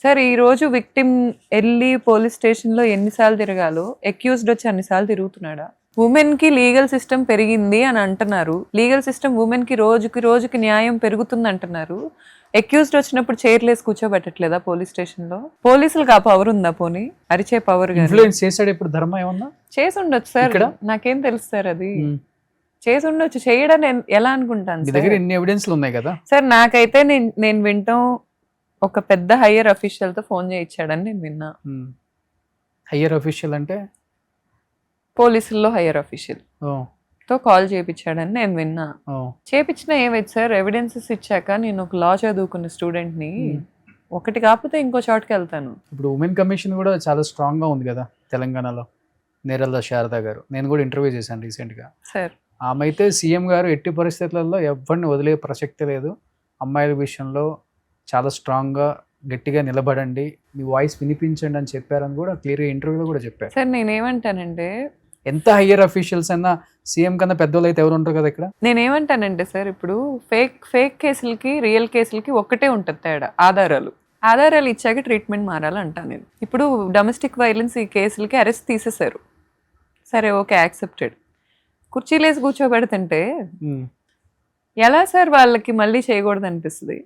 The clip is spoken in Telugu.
సార్ ఈ రోజు విక్టిమ్ వెళ్ళి పోలీస్ స్టేషన్ లో ఎన్నిసార్లు తిరగాలో అక్యూజ్డ్ వచ్చి అన్నిసార్లు తిరుగుతున్నాడా? ఉమెన్ కి లీగల్ సిస్టమ్ పెరిగింది అని అంటున్నారు. లీగల్ సిస్టమ్ ఉమెన్ కి రోజుకి రోజుకి న్యాయం పెరుగుతుంది అంటున్నారు. అక్యూజ్డ్ వచ్చినప్పుడు చైర్లేసి కూర్చోబెట్టట్లేదా పోలీస్ స్టేషన్ లో? పోలీసులకు ఆ పవర్ ఉందా? పోనీ అరిచే పవర్ ఇన్ఫ్లుయెన్స్ చేశాడు ఇప్పుడు ధర్మ ఏమన్నా చేసి ఉండొచ్చు సార్. ఇక్కడ? నాకేం తెలుసు సార్ అది. చేసి ఉండొచ్చు. చేయడని ఎలా అనుకుంటాను మీ సార్? దగ్గర ఎన్ని ఎవిడెన్స్లు ఉన్నాయి కదా. సార్ నాకైతే నేను వింటాం ఒక పెద్ద హయ్యర్ అఫీషియల్ తో ఫోన్ చేయించాడని నేను విన్నా. హయ్యర్ అఫీషియల్ అంటే పోలీసుల్లో హయ్యర్ అఫీషియల్ ఓ తో కాల్ చేయించాడని నేను విన్నా. ఓ చేపించిన ఏమైంది సార్? ఎవిడెన్సెస్ ఇచ్చాక నేను ఒక లా చదువుకున్న స్టూడెంట్ ని ఒకటి కాకపోతే ఇంకో చోటుకి వెళ్తాను. ఇప్పుడు ఉమెన్ కమిషన్ కూడా చాలా స్ట్రాంగ్ గా ఉంది కదా తెలంగాణలో. నేరల్లా శారదా గారు, నేను కూడా ఇంటర్వ్యూ చేశాను రీసెంట్ గా. సార్ ఆమె అయితే సీఎం గారు ఎట్టి పరిస్థితులలో ఎవరిని వదిలే ప్రసక్తి లేదు, అమ్మాయిల విషయంలో చాలా స్ట్రాంగ్గా గట్టిగా నిలబడండి, మీ వాయిస్ వినిపించండి అని చెప్పారని కూడా క్లియర్గా ఇంటర్వ్యూలో కూడా చెప్పారు. సార్ నేనేమంటానంటే ఎంత హయ్యర్ అఫీషియల్స్ అయినా సీఎం కన్నా పెద్దోళ్ళు అయితే ఎవరు ఉంటారు కదా ఇక్కడ. నేనేమంటానంటే సార్, ఇప్పుడు ఫేక్ కేసులకి రియల్ కేసులకి ఒక్కటే ఉంటుంది తేడా, ఆధారాలు ఇచ్చాక ట్రీట్మెంట్ మారాలంటాను నేను. ఇప్పుడు డొమెస్టిక్ వైలెన్స్ ఈ కేసులకి అరెస్ట్ తీసేశారు, సరే ఓకే యాక్సెప్టెడ్. కుర్చీలేసి కూర్చోబెడుతుంటే ఎలా సార్ వాళ్ళకి మళ్ళీ చేయకూడదు అనిపిస్తుంది?